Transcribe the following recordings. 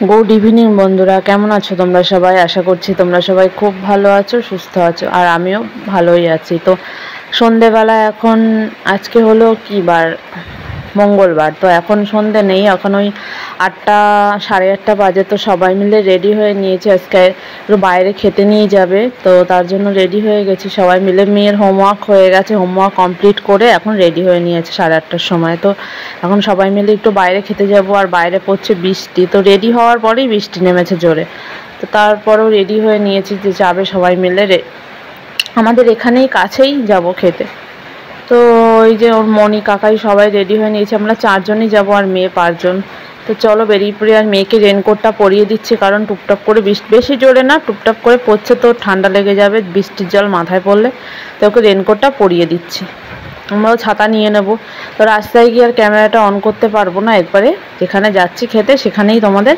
Good evening বন্ধুরা, কেমন আছো তোমরা সবাই? আশা করছি তোমরা সবাই খুব ভালো আছো, সুস্থ আছো, আর আমিও ভালোই আছি। তো সন্ধেবেলা এখন আজকে হলো কি বার, মঙ্গলবার। তো এখন সন্ধে নেই, এখন ওই 8টা 8:30 বাজে। তো সবাই মিলে রেডি হয়ে নিয়েছে, আজকে একটু বাইরে খেতে নিয়ে যাবে, তো তার জন্য রেডি হয়ে গেছি সবাই মিলে। মেয়ের হোমওয়ার্ক হয়ে গেছে, হোমওয়ার্ক কমপ্লিট করে এখন রেডি হয়ে নিয়েছে 8:30টার সময়। তো এখন সবাই মিলে একটু বাইরে খেতে যাব, আর বাইরে পড়ছে বৃষ্টি। তো রেডি হওয়ার পরেই বৃষ্টি নেমেছে জোরে। তো তারপরেও রেডি হয়ে নিয়েছি যে যাবে সবাই মিলে, আমাদের এখানেই কাছেই যাব খেতে। তো ওই যে ওর মনি কাকাই সবাই রেডি হয়ে নিয়েছে, আমরা 4জনই যাব আর মেয়ে 5জন। তো চলো বেরিয়ে পড়ি। আর মেয়েকে রেনকোটটা পরিয়ে দিচ্ছি, কারণ টুপটাপ করে বৃষ্টি, বেশি জোরে না, টুপটাপ করে পড়ছে, তো ঠান্ডা লেগে যাবে বৃষ্টির জল মাথায় পড়লে। তো ওকে রেনকোটটা পরিয়ে দিচ্ছি। আমরাও ছাতা নিয়ে নেব। তো রাস্তায় গিয়ে আর ক্যামেরাটা অন করতে পারবো না, একবারে যেখানে যাচ্ছি খেতে সেখানেই তোমাদের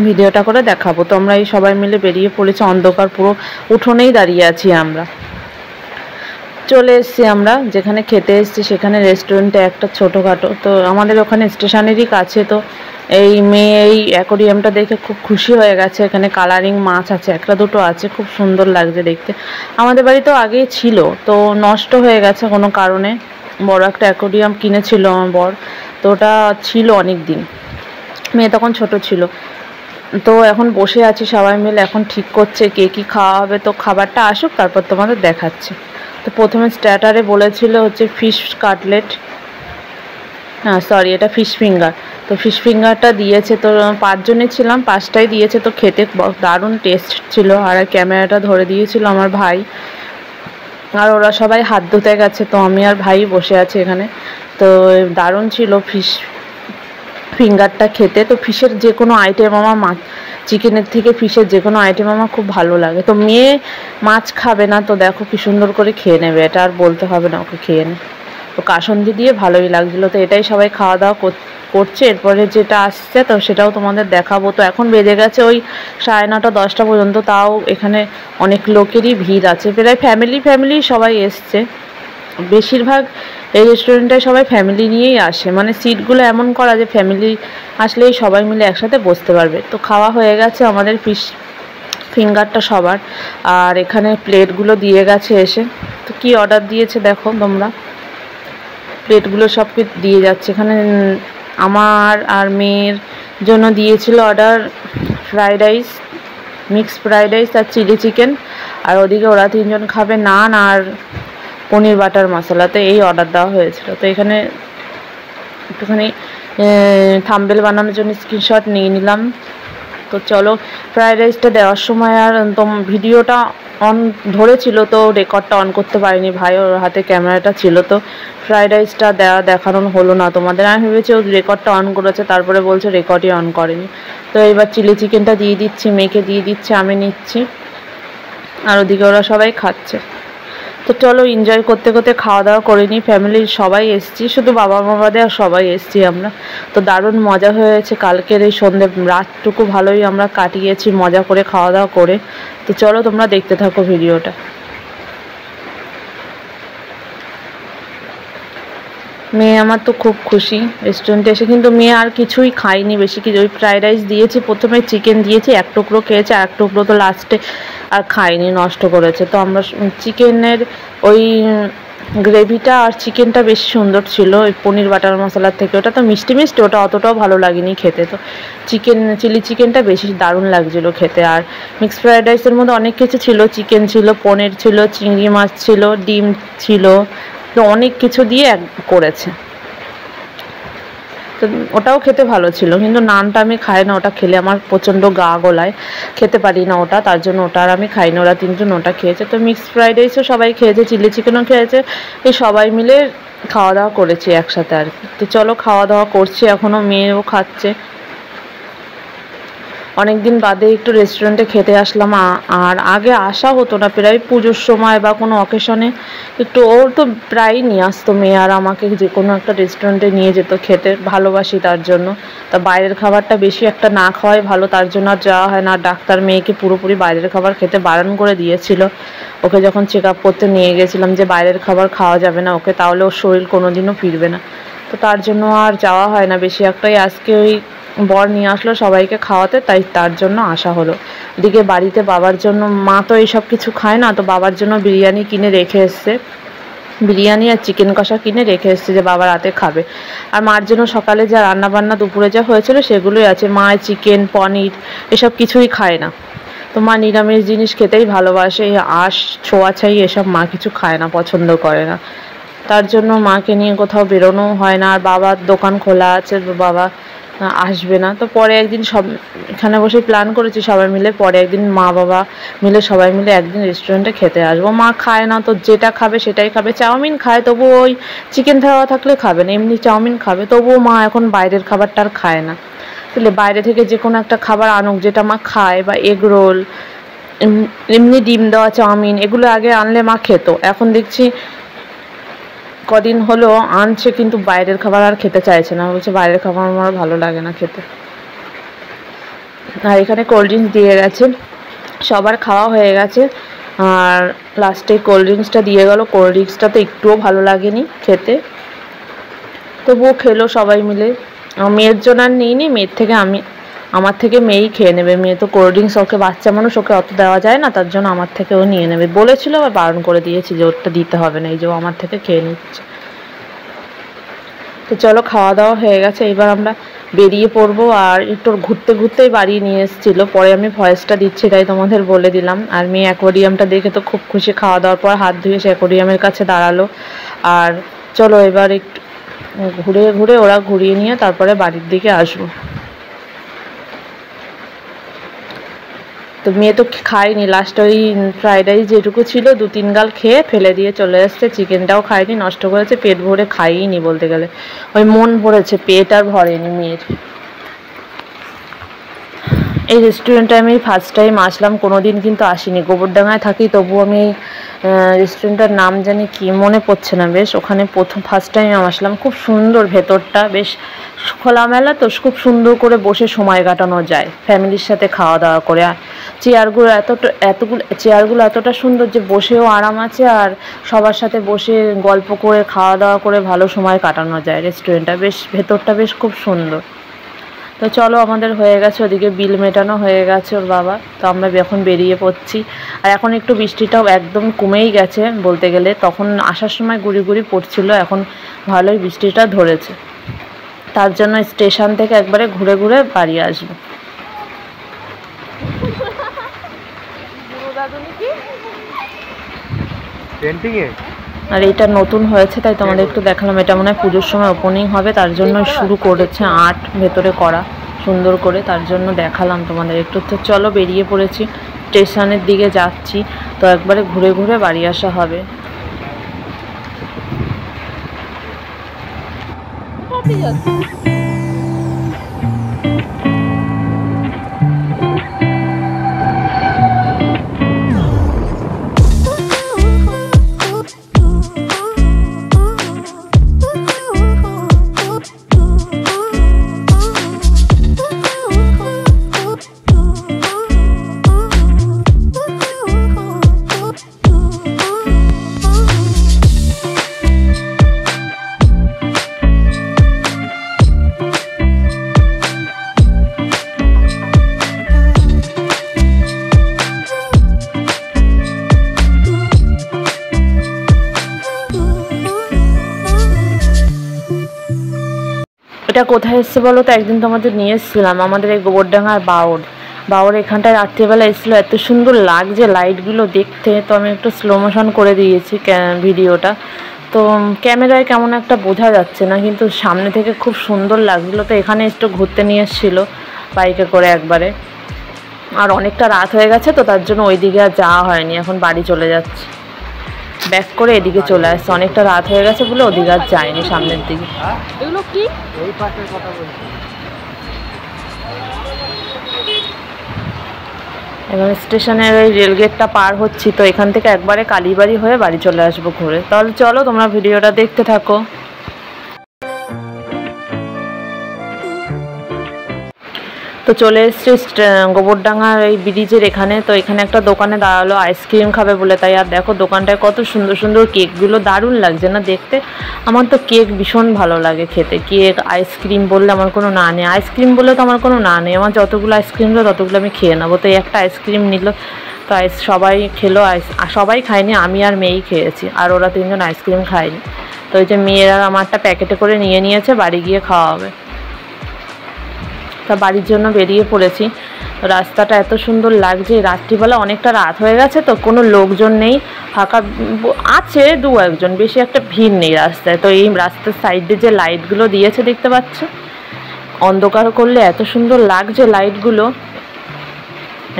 ভিডিওটা করে দেখাবো। তো আমরা এই সবাই মিলে বেরিয়ে পড়েছি, অন্ধকার পুরো উঠোনেই দাঁড়িয়ে আছি আমরা। চলে এসেছি আমরা যেখানে খেতে এসেছি, সেখানে রেস্টুরেন্টে একটা ছোটোখাটো, তো আমাদের ওখানে স্টেশনেরই কাছে। তো এই মেয়ে এই অ্যাকোরিয়ামটা দেখে খুব খুশি হয়ে গেছে। এখানে কালারিং মাছ আছে, একটা দুটো আছে, খুব সুন্দর লাগছে দেখতে। আমাদের বাড়িতেও আগেই ছিল, তো নষ্ট হয়ে গেছে কোনো কারণে। বড় একটা অ্যাকোরিয়াম কিনেছিল আমার বর, তো ওটা ছিল অনেক দিন, মেয়ে তখন ছোট ছিল। তো এখন বসে আছি সবাই মিলে, এখন ঠিক করছে কে কী খাওয়া হবে। তো খাবারটা আসুক, তারপর তোমাদের দেখাচ্ছে। তো প্রথমে স্টার্টারে বলেছিল হচ্ছে ফিশ কাটলেট, সরি এটা ফিশ ফিঙ্গার। তো ফিশ ফিঙ্গারটা দিয়েছে। তো 5জনই ছিলাম, 5টাই দিয়েছে। তো খেতে দারুণ টেস্ট ছিল। আর ক্যামেরাটা ধরে দিয়েছিল আমার ভাই, আর ওরা সবাই হাত ধুতে গেছে। তো আমি আর ভাই বসে আছি এখানে। তো দারুণ ছিল ফিশ ফিঙ্গারটা খেতে। তো ফিশের যে কোনো আইটেম আমার চিকেনের থেকে ফিশের যে কোনো আইটেম আমার খুব ভালো লাগে। তো মেয়ে মাছ খাবে না, তো দেখো কি সুন্দর করে খেয়ে নেবে, এটা আর বলতে হবে না, ওকে খেয়ে নে। তো কাসন্দি দিয়ে ভালোই লাগছিলো। তো এটাই সবাই খাওয়া দাওয়া করছে। এরপরে যেটা আসছে তো সেটাও তোমাদের দেখাবো। তো এখন বেজে গেছে ওই 9:30 10টা পর্যন্ত, তাও এখানে অনেক লোকেরই ভিড় আছে, প্রায় ফ্যামিলি সবাই এসছে। বেশিরভাগ এই রেস্টুরেন্টটায় সবাই ফ্যামিলি নিয়েই আসে, মানে সিটগুলো এমন করা যে ফ্যামিলি আসলেই সবাই মিলে একসাথে বসতে পারবে। তো খাওয়া হয়ে গেছে আমাদের ফিশ ফিঙ্গারটা সবার, আর এখানে প্লেটগুলো দিয়ে গেছে এসে। তো কি অর্ডার দিয়েছে দেখো তোমরা, প্লেটগুলো সব কিছু দিয়ে যাচ্ছে। এখানে আমার আর মেয়ের জন্য দিয়েছিল order fried rice, mixed fried rice আর চিলি চিকেন। আর ওদিকে ওরা 3জন খাবে নান আর পনির বাটার মশলা। তো এই অর্ডার দেওয়া হয়েছিল। তো এখানে একটুখানি থাম্বনেল বানানোর জন্য স্ক্রিনশট নিয়ে নিলাম। তো চলো, ফ্রাইড রাইসটা দেওয়ার সময় আর ভিডিওটা অন ধরেছিল, তো রেকর্ডটা অন করতে পারিনি, ভাই ওর হাতে ক্যামেরাটা ছিল। তো ফ্রাইড রাইসটা দেখানো হলো না তোমাদের। আমি ভেবেছি ও রেকর্ডটা অন করেছে, তারপরে বলছে রেকর্ডই অন করেনি। তো এবার চিলি চিকেনটা দিয়ে দিচ্ছি, মেয়েকে দিয়ে দিচ্ছে, আমি নিচ্ছি, আর ওদিকে ওরা সবাই খাচ্ছে। তো চলো এনজয় করতে করতে খাওয়া দাওয়া করে নিই। ফ্যামিলির সবাই এসছি, শুধু বাবা মা বাদে আর সবাই এসছি আমরা। তো দারুণ মজা হয়েছে কালকের এই সন্ধ্যে রাতটুকু, ভালোই আমরা কাটিয়েছি মজা করে খাওয়া দাওয়া করে। তো চলো তোমরা দেখতে থাকো ভিডিওটা। মেয়ে আমার তো খুব খুশি রেস্টুরেন্টে এসে, কিন্তু মেয়ে আর কিছুই খায়নি বেশি কিছু। ওই ফ্রাইড রাইস দিয়েছি, প্রথমে চিকেন দিয়েছি, 1 টুকরো খেয়েছে, আর 1 টুকরো তো লাস্টে আর খায়নি, নষ্ট করেছে। তো আমরা চিকেনের ওই গ্রেভিটা আর চিকেনটা বেশি সুন্দর ছিল ওই পনির বাটার মশলার থেকে। ওটা তো মিষ্টি মিষ্টি, ওটা অতটাও ভালো লাগেনি খেতে। তো চিলি চিকেনটা বেশি দারুণ লাগছিলো খেতে। আর মিক্সড ফ্রাইড রাইসের মধ্যে অনেক কিছু ছিল, চিকেন ছিল, পনির ছিল, চিংড়ি মাছ ছিল, ডিম ছিল, তো অনেক কিছু দিয়ে করেছে। তো ওটাও খেতে ভালো ছিল, কিন্তু নানটা আমি খাই না, ওটা খেলে আমার প্রচণ্ড গা গোলায়, খেতে পারি না ওটা, তার জন্য ওটা আর আমি খাই না। ওরা 3জন ওটা খেয়েছে। তো মিক্সড ফ্রাইড রাইসও সবাই খেয়েছে, চিলি চিকেনও খেয়েছে, এই সবাই মিলে খাওয়া দাওয়া করেছি একসাথে আর কি। তো চলো খাওয়া দাওয়া করছি, এখনও মেয়েও খাচ্ছে। অনেক দিন বাদে একটু রেস্টুরেন্টে খেতে আসলাম। আর আগে আসা হতো না, প্রায় পুজোর সময় বা কোনো অকেশনে একটু, ওর তো প্রায়ই নিয়ে আসতো মেয়ে আর আমাকে, যে কোনো একটা রেস্টুরেন্টে নিয়ে যেত, খেতে ভালোবাসি তার জন্য। তা বাইরের খাবারটা বেশি একটা না খাওয়াই ভালো, তার জন্য আর যাওয়া হয় না। ডাক্তার মেয়েকে পুরোপুরি বাইরের খাবার খেতে বারণ করে দিয়েছিল, ওকে যখন চেক আপ করতে নিয়ে গেছিলাম, যে বাইরের খাবার খাওয়া যাবে না ওকে, তাহলে ওর শরীর কোনো দিনও ফিরবে না। তো তার জন্য আর যাওয়া হয় না বেশি একটাই। আজকে ওই বর নিয়ে আসলো সবাইকে খাওয়াতে, তাই তার জন্য আসা হলো। এদিকে বাড়িতে বাবার জন্য, মা তো এইসব কিছু খায় না, তো বাবার জন্য বিরিয়ানি কিনে রেখে এসছে, বিরিয়ানি আর চিকেন কষা কিনে রেখে এসছে যে বাবা রাতে খাবে। আর মার জন্য সকালে যা রান্নাবান্না দুপুরে যা হয়েছিল সেগুলোই আছে। মা চিকেন পনির এসব কিছুই খায় না, তো মা নিরামিষ জিনিস খেতেই ভালোবাসে। আঁশ ছোঁয়াছাই এসব মা কিছু খায় না, পছন্দ করে না, তার জন্য মাকে নিয়ে কোথাও বেরোনো হয় না। আর বাবার দোকান খোলা আছে, বাবা আসবে না। তো পরে একদিন সব এখানে বসে প্ল্যান করেছি সবাই মিলে, পরে একদিন মা বাবা মিলে সবাই মিলে একদিন রেস্টুরেন্টে খেতে আসবো। মা খায় না, তো যেটা খাবে সেটাই খাবে। চাউমিন খায়, তবু ওই চিকেন থাকা থাকলে খাবে না, এমনি চাউমিন খাবে। তবুও মা এখন বাইরের খাবারটা আর খায় না। তাহলে বাইরে থেকে যে কোনো একটা খাবার আনুক যেটা মা খায়, বা এগ রোল, এমনি ডিম দেওয়া চাউমিন, এগুলো আগে আনলে মা খেত। এখন দেখছি কদিন হলো আনছে, কিন্তু বাইরের খাবার আর খেতে চাইছে না, বলছে বাইরের খাবার আমার ভালো লাগে না খেতে। আর এখানে কোল্ড ড্রিঙ্কস দিয়ে গেছে, সবার খাওয়া হয়ে গেছে, আর লাস্টে কোল্ড ড্রিঙ্কসটা দিয়ে গেল। কোল্ড ড্রিঙ্কসটা তো একটুও ভালো লাগেনি খেতে, তবুও খেলো সবাই মিলে। মেয়ের জন্য আর নিইনি, মেয়ের থেকে আমার থেকে মেয়েই খেয়ে নেবে। মেয়ে তো কোল্ড ড্রিঙ্কস, ওকে বাচ্চা মানুষ, ওকে অত দেওয়া যায় না, তার জন্য আমার থেকে ও নিয়ে নেবে বলেছিল, আবার বারণ করে দিয়েছি যে ওরটা দিতে হবে না, এই যে ও আমার থেকে খেয়ে নিচ্ছে। তো চলো, খাওয়া দাওয়া হয়ে গেছে, এবার আমরা বেরিয়ে পড়বো। আর একটু ঘুরতে ঘুরতেই বাড়ি নিয়ে এসেছিলো, পরে আমি ভয়েসটা দিচ্ছি তাই তোমাদের বলে দিলাম। আর মেয়ে অ্যাকোয়ারিয়ামটা দেখে তো খুব খুশি, খাওয়া দাওয়ার পর হাত ধুয়ে সে অ্যাকোয়ারিয়ামের কাছে দাঁড়ালো। আর চলো এবার একটু ঘুরে ঘুরে ওরা ঘুরিয়ে নিয়ে তারপরে বাড়ির দিকে আসবো। তো মেয়ে তো খায়নি, লাস্ট ওই ফ্রাইড রাইস যেটুকু ছিল 2-3 গাল খেয়ে ফেলে দিয়ে চলে এসছে। চিকেনটাও খায়নি, নষ্ট করেছে, পেট ভরে খাইনি বলতে গেলে, ওই মন ভরেছে, পেট আর ভরেনি মেয়ের। এই রেস্টুরেন্টে আমি ফার্স্ট টাইম আসলাম, কোনো দিন কিন্তু আসিনি। গোবরডাঙ্গায় থাকি, তবু আমি রেস্টুরেন্টটার নাম জানি কি মনে পড়ছে না বেশ, ওখানে ফার্স্ট টাইম আসলাম। খুব সুন্দর ভেতরটা, বেশ খোলামেলা, তো খুব সুন্দর করে বসে সময় কাটানো যায় ফ্যামিলির সাথে খাওয়া দাওয়া করে। আর চেয়ারগুলো এতটা সুন্দর যে বসেও আরাম আছে, আর সবার সাথে বসে গল্প করে খাওয়া দাওয়া করে ভালো সময় কাটানো যায়। রেস্টুরেন্টটা বেশ, ভেতরটা বেশ খুব সুন্দর। তো চলো, আমাদের হয়ে গেছে, ওদিকে বিল মেটানো হয়ে গেছে ওর বাবা, তো আমরা এখন বেরিয়ে পড়ছি। আর এখন একটু বৃষ্টিটাও একদম কমেই গেছে বলতে গেলে, তখন আসার সময় গুড়ি গুড়ি পড়ছিল, এখন ভালোই বৃষ্টিটা ধরেছে, তার জন্য স্টেশন থেকে একবারে ঘুরে ঘুরে বাড়ি আসবো। আর এটা নতুন হয়েছে তাই তোমাদের একটু দেখালাম, এটা মনে হয় পুজোর সময় ওপেনিং হবে, তার জন্য শুরু করেছে আর্ট ভেতরে করা সুন্দর করে, তার জন্য দেখালাম তোমাদের একটু। তো চলো, বেরিয়ে পড়েছি, স্টেশনের দিকে যাচ্ছি, তো একবারে ঘুরে ঘুরে বাড়ি আসা হবে। এটা কোথায় এসছে বলো তো, একদিন তোমাদের নিয়ে এসেছিলাম আমাদের এই গোবরডাঙ্গার বাওর এখানটায় রাত্রিবেলা এসেছিলো, এত সুন্দর লাগছে লাইটগুলো দেখতে। তো আমি একটু স্লো মোশন করে দিয়েছি ভিডিওটা, তো ক্যামেরায় কেমন একটা বোঝা যাচ্ছে না, কিন্তু সামনে থেকে খুব সুন্দর লাগছিলো। তো এখানে একটু ঘুরতে নিয়ে এসেছিলো বাইকে করে একবারে, আর অনেকটা রাত হয়ে গেছে, তো তার জন্য ওই দিকে আর যাওয়া হয়নি, এখন বাড়ি চলে যাচ্ছে, ব্যাক করে এদিকে চলে আসছে, অনেকটা রাত হয়ে গেছে বলে ওদিকে আর যায়নি সামনের দিকে। এগুলো কি এই পাশের কথা বলছি। এবার স্টেশনের ওই রেলগেটটা পার হচ্ছি, তো এখান থেকে একবারে কালীবাড়ি হয়ে বাড়ি চলে আসবো ঘুরে। তাহলে চলো, তোমরা ভিডিওটা দেখতে থাকো। তো চলে এসেছি গোবরডাঙ্গার এই ব্রিজের এখানে। তো এখানে একটা দোকানে দাঁড়ালো আইসক্রিম খাবে বলে, তাই আর দেখো দোকানটায় কত সুন্দর সুন্দর কেকগুলো, দারুণ লাগছে না দেখতে। আমার তো কেক ভীষণ ভালো লাগে খেতে, কেক আইসক্রিম বললে আমার কোনো না নেই, আইসক্রিম বললে তো আমার কোনো না নেই, আমার যতগুলো আইসক্রিম হলো ততগুলো আমি খেয়ে নেবো। তো একটা আইসক্রিম নিল, তো সবাই খেলো, সবাই খায়নি, আমি আর মেয়েই খেয়েছি, আর ওরা 3 জন আইসক্রিম খায়নি। তো ওই যে মেয়েরা আমারটা প্যাকেটে করে নিয়ে নিয়েছে, বাড়ি গিয়ে খাওয়া হবে। তা বাড়ির জন্য বেরিয়ে পড়েছি। রাস্তাটা এত সুন্দর লাগছে, রাত্রিবেলা অনেকটা রাত হয়ে গেছে তো কোনো লোকজন নেই, ফাঁকা আছে 2-1 জন, বেশি একটা ভিড় নেই রাস্তায়। তো এই রাস্তার সাইডে যে লাইটগুলো দিয়েছে দেখতে পাচ্ছ, অন্ধকার করলে এত সুন্দর লাগছে লাইটগুলো,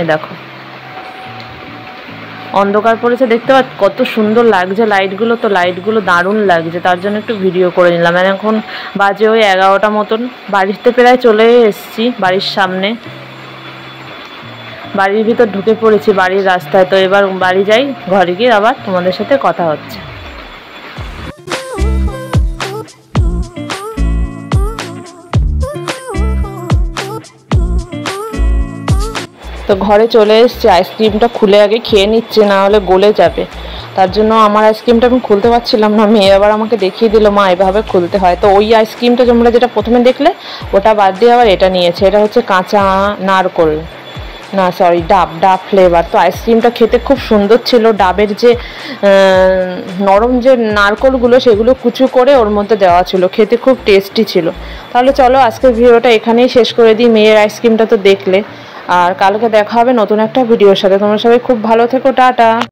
এই দেখো অন্ধকার পড়েছে দেখতে পাচ্ছ কত সুন্দর লাগছে লাইটগুলো। তো লাইটগুলো দারুণ লাগছে, তার জন্য একটু ভিডিও করে নিলাম। এখন বাজে ওই 11টা মতন, বাড়িতে প্রায় চলে এসেছি, বাড়ির সামনে, বাড়ির ভিতর ঢুকে পড়েছি, বাড়ির রাস্তায়। তো এবার বাড়ি যাই, ঘরে গিয়ে আবার তোমাদের সাথে কথা হচ্ছে। তো ঘরে চলে এসেছি, আইসক্রিমটা খুলে আগে খেয়ে নিচ্ছে, না হলে গলে যাবে। তার জন্য আমার আইসক্রিমটা আমি খুলতে পারছিলাম না, মেয়ে আবার আমাকে দেখিয়ে দিল মা এভাবে খুলতে হয়। তো ওই আইসক্রিমটা তোমরা যেটা প্রথমে দেখলে ওটা বাদ দিয়ে আবার এটা নিয়েছে, এটা হচ্ছে কাঁচা নারকোল, না সরি ডাব ফ্লেভার। তো আইসক্রিমটা খেতে খুব সুন্দর ছিল, ডাবের যে নরম যে নারকোলগুলো সেগুলো কুচু করে ওর মধ্যে দেওয়া ছিল, খেতে খুব টেস্টি ছিল। তাহলে চলো আজকের ভিডিওটা এখানেই শেষ করে দিই। মেয়ের আইসক্রিমটা তো দেখলে, আর কালকে দেখা হবে নতুন একটা ভিডিওর সাথে। তোমরা সবাই খুব ভালো থেকো, টাটা।